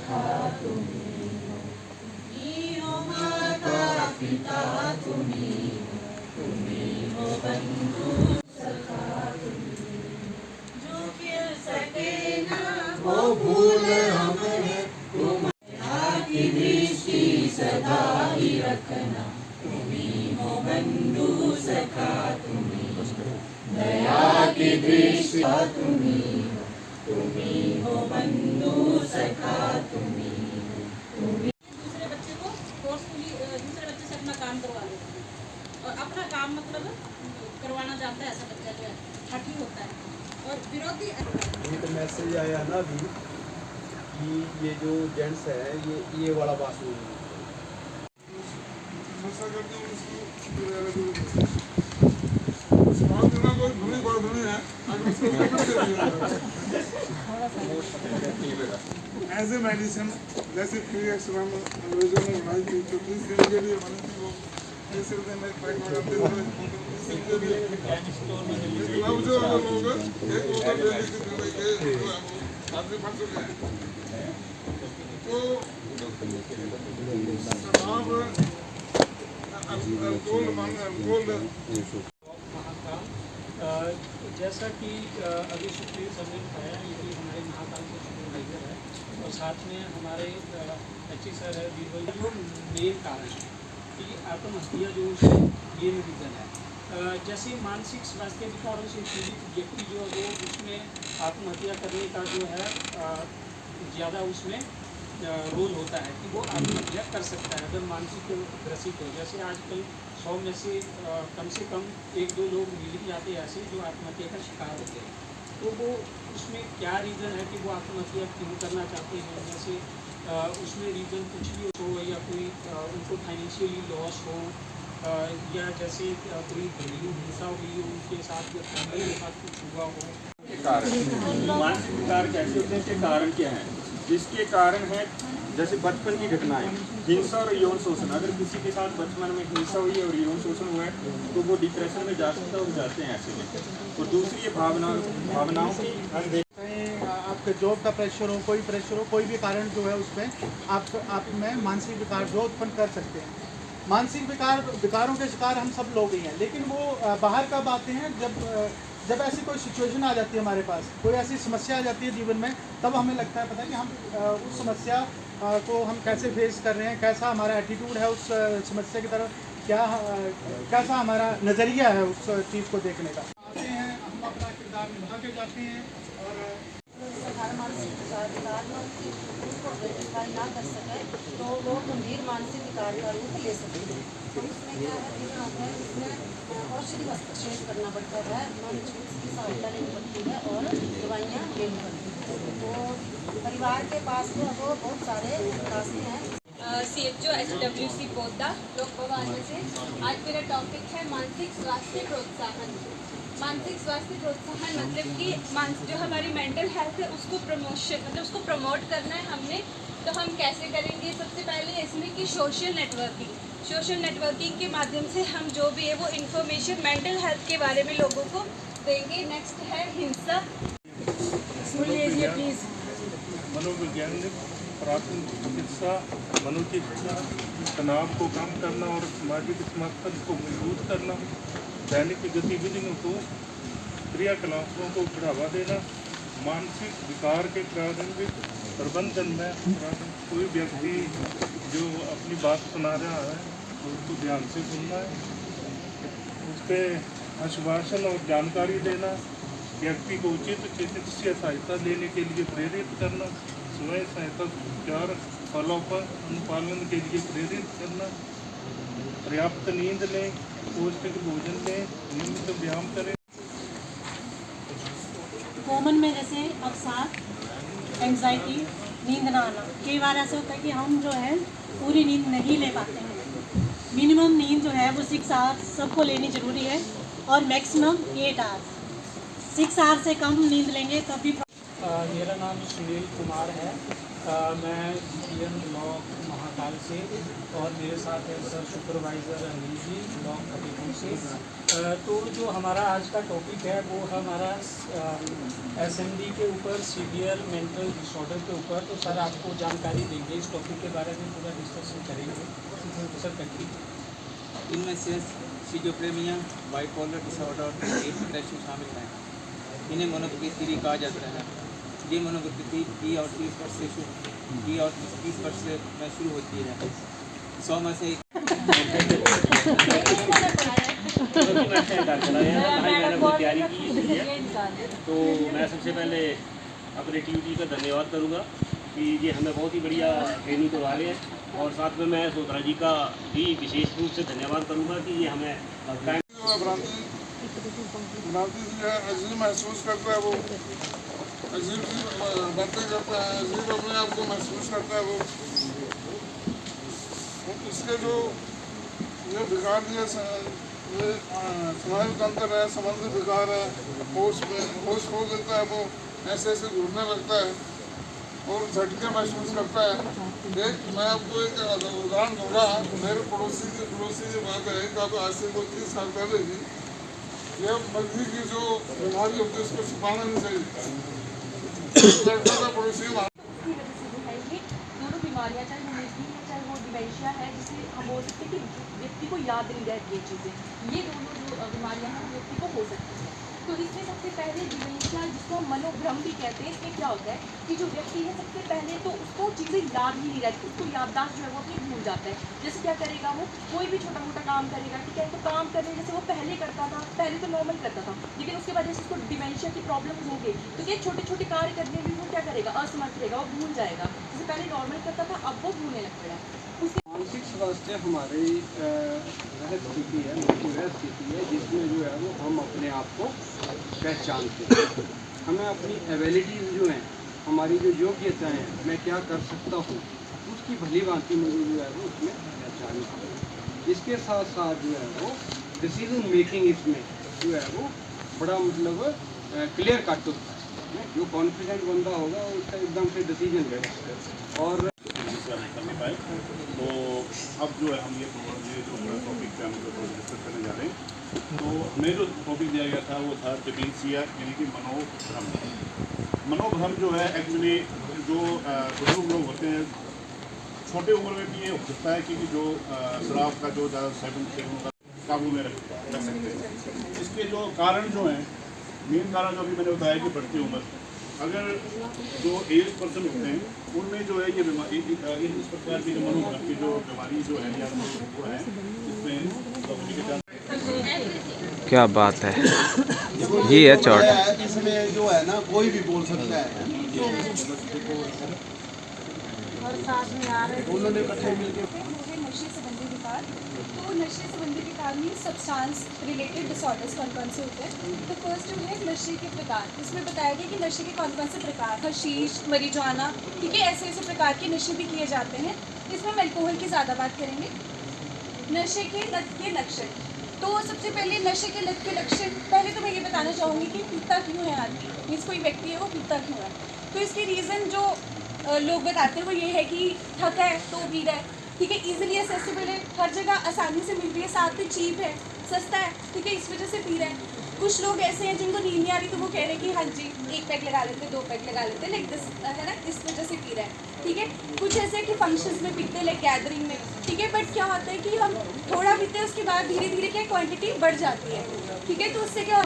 सखा तुम्ही हो, माता पिता तुम्ही हो बंधु सखा तुम्ही, जो खिल सके ना वो भूल हमें, तुम्हारी दृष्टि सदा ही रखना, तुम्ही हो बंधु सखा तुम्ही, दया की दृष्टि तुम्ही हो बंधु सखा तुम्ही। दूसरे बच्चे को फोर्सफुली दूसरे बच्चे से अपना काम करवा लेते हैं और अपना काम मतलब करवाना चाहता है, ऐसा बच्चा जो है हठी होता है और विरोधी। ये तो मैसेज आया ना अभी कि ये जो जेंट्स है ये वाला बाथरूम है। एज ए मेडिसिन जैसे 3 एक्स मैम अंग्रेजों ने बनाई थी तो 30 दिन के लिए बनी थी, वो 30 रुपये में पैक हो जाते थे। अब जो लोग एक बोतल डेली की दवाई के आदमी बन चुके हैं, तो शराब अल्कोहल जैसा कि अभी सुप्रीम सर ने बताया कि हमारे महाकाल के सुपरवाइजर है और साथ में हमारे एच सर है बीरबल, जो मेन कारण है कि आत्महत्या जो है ये रीज़न है। जैसे मानसिक स्वास्थ्य विकारों से पीड़ित व्यक्ति जो है वो उसमें आत्महत्या करने का जो है ज़्यादा उसमें रोल होता है कि वो आत्महत्या कर सकता है अगर मानसिक ग्रसित हो। जैसे आजकल 100 में से कम 1-2 लोग मिल जाते हैं ऐसे जो आत्महत्या का शिकार होते हैं। तो वो उसमें क्या रीज़न है कि वो आत्महत्या क्यों करना चाहते हैं, जैसे उसमें रीज़न कुछ भी हो या कोई उनको फाइनेंशियली लॉस हो या जैसे कोई घरेलू हिंसा हुई हो उनके साथ या फैमिली के साथ कुछ हुआ हो। मानसिक विकार कैसे होते हैं, के कारण क्या है? जिसके कारण है जैसे बचपन की घटनाएं, हिंसा और यौन शोषण। अगर किसी के साथ बचपन में हिंसा हुई है और यौन शोषण हुआ है तो वो डिप्रेशन में जा सकता है और जाते हैं ऐसे में। और दूसरी ये भावनाओं की आपके जॉब का प्रेशर हो, कोई प्रेशर हो, कोई भी कारण जो है उसमें आप में मानसिक विकार जो उत्पन्न कर सकते हैं। मानसिक विकारों के शिकार हम सब लोग ही हैं, लेकिन वो बाहर कब आते हैं जब ऐसी कोई सिचुएशन आ जाती है, हमारे पास कोई ऐसी समस्या आ जाती है जीवन में, तब हमें लगता है पता है कि हम उस समस्या को हम कैसे फेस कर रहे हैं, कैसा हमारा एटीट्यूड है उस समस्या की तरफ, कैसा हमारा नज़रिया है उस चीज़ को देखने का। आते हैं, हम अपना किरदार निभा के जाते हैं और मानसिक विकार को आइडेंटिफाई ना कर सके तो वो गंभीर मानसिक विकार का रूप ले सकते हैं। तो इसमें क्या है, इसमें औषधि हस्तक्षेप करना पड़ता है, की सहायता लेनी पड़ती है और दवाइयाँ लेनी पड़ती हैं। तो परिवार के पास वो बहुत सारे रास्ते हैं। CHO HWC बोधा लोक भवन से आज मेरा टॉपिक है मानसिक स्वास्थ्य प्रोत्साहन। मानसिक स्वास्थ्य प्रोत्साहन मतलब कि जो हमारी मेंटल हेल्थ है उसको उसको प्रमोट करना है हमने। तो हम कैसे करेंगे? सबसे पहले इसमें कि सोशल नेटवर्किंग के माध्यम से हम जो भी है वो इन्फॉर्मेशन मेंटल हेल्थ के बारे में लोगों को देंगे। नेक्स्ट है हिंसा। सुन लीजिए प्लीज़। मनोवैज्ञानिक प्राथमिक चिकित्सा, मनोचिकित्सा, तनाव को कम करना और सामाजिक समर्थन को मजबूत करना, दैनिक गतिविधियों को क्रियाकलापों को बढ़ावा देना, मानसिक विकार के प्रारंभिक प्रबंधन में कोई व्यक्ति जो अपनी बात सुना रहा है उसको ध्यान से सुनना है, उस पर आश्वासन और जानकारी देना, व्यक्ति को उचित चिकित्सीय सहायता लेने के लिए प्रेरित करना, स्वयं सहायता उपचार अनुपालन के लिए प्रेरित करना, पर्याप्त नींद लें, पौष्टिक भोजन लें, नियमित व्यायाम करें। कॉमन में जैसे अवसाद, एंग्जाइटी, नींद ना आना, कई बार ऐसा होता है कि हम जो है पूरी नींद नहीं ले पाते हैं। मिनिमम नींद जो है वो 6 आवर्स सबको लेनी ज़रूरी है और मैक्सिमम 8 आवर्स। 6 आवर्स से कम नींद लेंगे तब भी। मेरा नाम सुनील कुमार है। मैं CM ब्लॉक महाकाल से और मेरे साथ है sir supervisor Anil ji block Fatehpur से। तो जो हमारा आज का टॉपिक है वो हमारा SMD के ऊपर सीवियर मेंटल डिसऑर्डर के ऊपर। तो सर आपको जानकारी देंगे इस टॉपिक के बारे में, पूरा डिस्कशन करेंगे। तो सर कंटिन्यू। इनमें से सिजोफ्रेनिया, बाइपोलर डिसऑर्डर, डिप्रेशन शामिल हैं। इन्हें मनोविकृति भी कहा जाता है। ये मनोविकृति 20 और 30% से में शुरू होती है। 100 में से तैयारी की है। तो मैं सबसे पहले अपने टीम का धन्यवाद करूँगा कि ये हमें बहुत ही बढ़िया ट्रेनिंग करवा रहे हैं, और साथ में मैं सोत्रा जी का भी विशेष रूप से धन्यवाद करूँगा कि ये हमें अजीब महसूस करता है, वो अजीब बातें करता है, अजीब अपने आप को महसूस करता है वो। इसके जो ये विकार दिए समाज तंत्र है, संबंधी विकार है, होश खो देता है, वो ऐसे ऐसे घूमने लगता है और झटके महसूस करता है। मैं आपको एक उदाहरण दूंगा। मेरे पड़ोसी की बात है कि अब आज से कोई 30 साल पहले ही ये मर्जी की जो बीमारी होती है उसको छुपाना नहीं चाहिए। लड़का का पड़ोसी दोनों बीमारियां, चाहे वो मिर्गी है चाहे वो डिमेंशिया है, जिसे हम बोल सकते हैं कि व्यक्ति को याद नहीं रहती ये चीज़ें, ये दोनों जो बीमारियां हैं व्यक्ति को हो सकती हैं। तो इसमें सबसे पहले डिमेंशिया, जिसको हम मनोभ्रम भी कहते हैं, इसमें क्या होता है कि जो व्यक्ति है सबसे पहले तो उसको चीज़ें याद ही नहीं रहती, उसको याददाश्त जो है वो अपनी भूल जाता है। जैसे क्या करेगा, वो कोई भी छोटा मोटा काम करेगा, ठीक है, तो काम करने जैसे वो पहले करता था, पहले तो नॉर्मल करता था, लेकिन उसके बाद जैसे उसको डिमेंशिया की प्रॉब्लम हो गई तो ये छोटे छोटे कार्य करने में वो क्या करेगा, असमर्थ रहेगा, वो भूल जाएगा। जैसे पहले नॉर्मल करता था अब वो भूलने लग पड़ा। मानसिक स्वास्थ्य हमारी वह स्थिति है, वह स्थिति है जिसमें जो है वो हम अपने आप को पहचानते हैं। हमें अपनी एबिलिटीज़ जो हैं, हमारी जो योग्यताएँ हैं, मैं क्या कर सकता हूँ, उसकी भली भांति मुझे जो है वो उसमें पहचान है। इसके साथ साथ जो है वो डिसीजन मेकिंग इसमें जो है वो बड़ा मतलब क्लियर कट होता है। जो कॉन्फिडेंट बंदा होगा उसका एकदम से डिसीजन लेगा और करने पाए। तो अब जो है हम ये जो बड़ा टॉपिक पे हम डिस्कस करने जा रहे हैं। तो हमें जो टॉपिक दिया गया था वो था डिमेंशिया, यानी कि मनोभ्रम। मनोभ्रम जो है एक्चुअली जो बुजुर्ग लोग होते हैं, छोटे उम्र में भी ये हो सकता है कि जो शराब का जो ज़्यादा सेवन का काबू में रख सकते हैं। इसके जो कारण जो हैं, मेन कारण जो अभी मैंने बताया कि बढ़ती उम्र, अगर जो एज पर्सन होते हैं उनमें जो है ये बीमारी, इस प्रकार की जो मनोभ्रम की जो बीमारी जो है या वो है, इसमें क्या बात है, ये है चौट। इसमें जो है ना कोई भी बोल सकता है, उन्होंने इकट्ठे मिलकर नशे संबंधी विकार। तो नशे संबंधी विकार में सब्सटेंस रिलेटेड डिसऑर्डर्स कौन से होते हैं। तो फर्स्ट जो है नशे के प्रकार, इसमें बताया गया कि नशे के कौन से प्रकार, हशीश, मरीजुआना, ठीक है, ऐसे ऐसे प्रकार के नशे भी किए जाते हैं। इसमें हम अल्कोहल की ज़्यादा बात करेंगे। नशे के लत के लक्षण, तो सबसे पहले नशे के लत के लक्षण, पहले तो मैं ये बताना चाहूँगी कि पीता क्यों है आदमी, मीन्स कोई व्यक्ति है वो पीता क्यों है। तो इसके रीज़न जो लोग बताते हैं वो ये है कि थका है तो पी रहा है, ठीक है, इजीली एसेसिबल है, हर जगह आसानी से मिल रही है, साथ में चीप है, सस्ता है, ठीक है, इस वजह से पी रहा है। कुछ लोग ऐसे हैं जिनको नींद नहीं आ रही तो वो कह रहे हैं कि हाँ जी 1 पैक लगा लेते, 2 पैक लगा लेते, लाइक दिस है ना, इस वजह से पी रहा है, ठीक है। कुछ ऐसे कि फंक्शंस में पीते हैं, लाइक गैदरिंग में, ठीक है, बट क्या होता है कि हम थोड़ा पीते हैं उसके बाद धीरे धीरे क्या क्वान्टिटी बढ़ जाती है, ठीक है। तो उससे क्या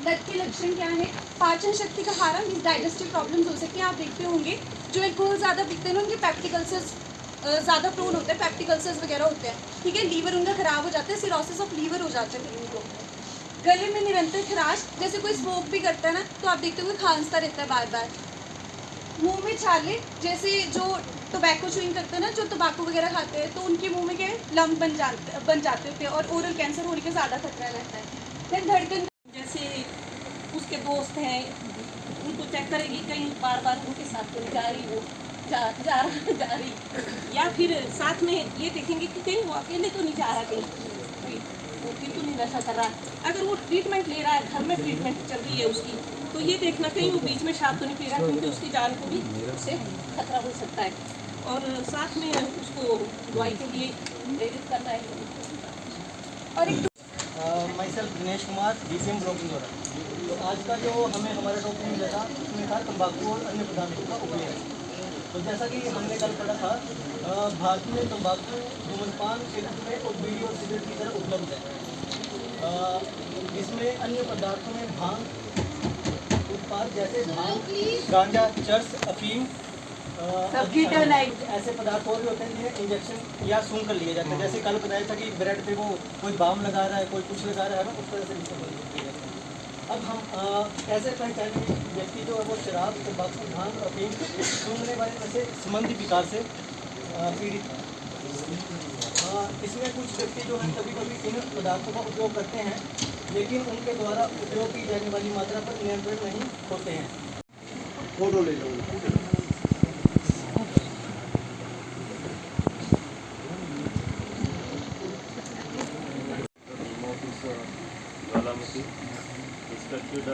लत के लक्षण क्या है, पाचन शक्ति का हारा, मीन्स डाइजेस्टिव प्रॉब्लम्स हो सकती हैं। आप देखते होंगे जो अल्कोहल ज़्यादा पीते हैं उनके पेप्टिक अल्सर्स ज़्यादा प्रोन होते हैं, पेप्टिक अल्सर्स वगैरह होते हैं, ठीक है, लीवर उनका ख़राब हो जाता है, सिरोसिस ऑफ लीवर हो जाता है उनको। गले में निरंतर खराश, जैसे कोई स्मोक भी करता है ना तो आप देखते होंगे खांसता रहता है बार बार। मुंह में छाले, जैसे जो टोबैको च्यूइंग करते हैं ना, जो तंबाकू वगैरह खाते हैं, तो उनके मुंह में क्या लम्ब बन जाते होते हैं और ओरल कैंसर होने का ज़्यादा खतरा रहता है। फिर धड़कन, जैसे उसके दोस्त हैं उनको चेक करेगी कहीं बार बार उनके साथ कोई जा रही, वो जा रही, या फिर साथ में ये देखेंगे कि कहीं वो अकेले तो नहीं जा रहा, कहीं वो फिर तो नहीं नशा कर रहा। अगर वो ट्रीटमेंट ले रहा है, घर में ट्रीटमेंट चल रही है उसकी, तो ये देखना कहीं वो बीच में शाप तो नहीं पी रहा, क्योंकि उसकी जान को भी उससे खतरा हो सकता है। और साथ में उसको दवाई के लिए प्रेरित करना है। और एक my self Dinesh Kumar, DCM blocking द्वारा। तो आज का जो हमारा टॉपिक मिला था उसमें था तंबाकू और अन्य पदार्थों का उपयोग। तो जैसा कि हमने कल पढ़ा था, भारत में तंबाकू धूम्रपान क्षेत्र में और बीड़ी और सिगरेट की तरह उपलब्ध है। इसमें अन्य पदार्थों में भांग उत्पाद जैसे भांग, गांजा, चर्स, अफीम, ऐसे पदार्थ और भी होते हैं जिन्हें इंजेक्शन या सूंघ कर लिया जाता है। जैसे कल बताया था कि ब्रेड पे वो कोई बाम लगा रहा है, कोई कुछ लगा रहा है ना, उस तरह से इसको बंद किया जाता है। अब हम कैसे पहचाने व्यक्ति जो है वो शराब, तंबाकू, भांग, अफीम सूंघने वाले ऐसे संबंधी विकार से पीड़ित है। इसमें कुछ व्यक्ति जो है कभी कभी इन पदार्थों का उपयोग करते हैं, लेकिन उनके द्वारा उपयोग की जाने वाली मात्रा पर नियंत्रण नहीं होते हैं। फोटो ले लो। ज्वालामुखी इंस्पेक्टेड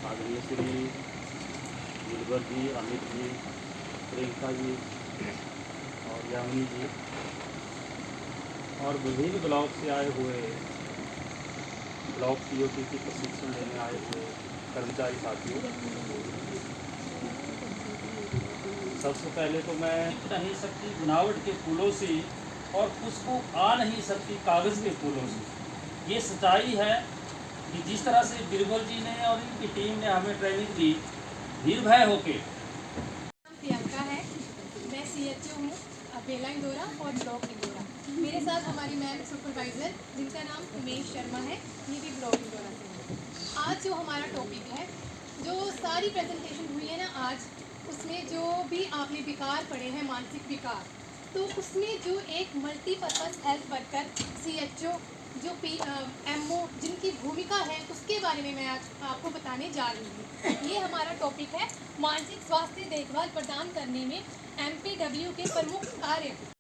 आदरणीय श्री गिलबर जी, अमित जी, प्रियंका जी और यामिनी जी और विभिन्न ब्लॉक से आए हुए ब्लॉक COT की प्रशिक्षण लेने आए हुए कर्मचारी साथियों, सबसे पहले तो मैं नहीं सकती बनावट के फूलों से और उसको आ नहीं सकती कागज़ के फूलों से। ये सच्चाई है कि जिस तरह से बिरबल जी ने और इनकी टीम ने हमें ट्रेनिंग दी निर्भय होके। प्रियंका है, मैं CHO हूँ बेला इंदौरा और ब्लॉक इंदौरा। मेरे साथ हमारी मैम सुपरवाइज़र जिनका नाम उमेश शर्मा है, ये भी ब्लॉक इंदौरा से है। आज जो हमारा टॉपिक है, जो सारी प्रेजेंटेशन हुई है ना आज, उसमें जो भी आपने विकार पढ़े हैं, मानसिक विकार, तो उसमें जो एक मल्टीपर्पज़ हेल्थ वर्कर CHO जो MO जिनकी भूमिका है उसके बारे में मैं आज आपको बताने जा रही हूँ। ये हमारा टॉपिक है मानसिक स्वास्थ्य देखभाल प्रदान करने में MPW के प्रमुख कार्य।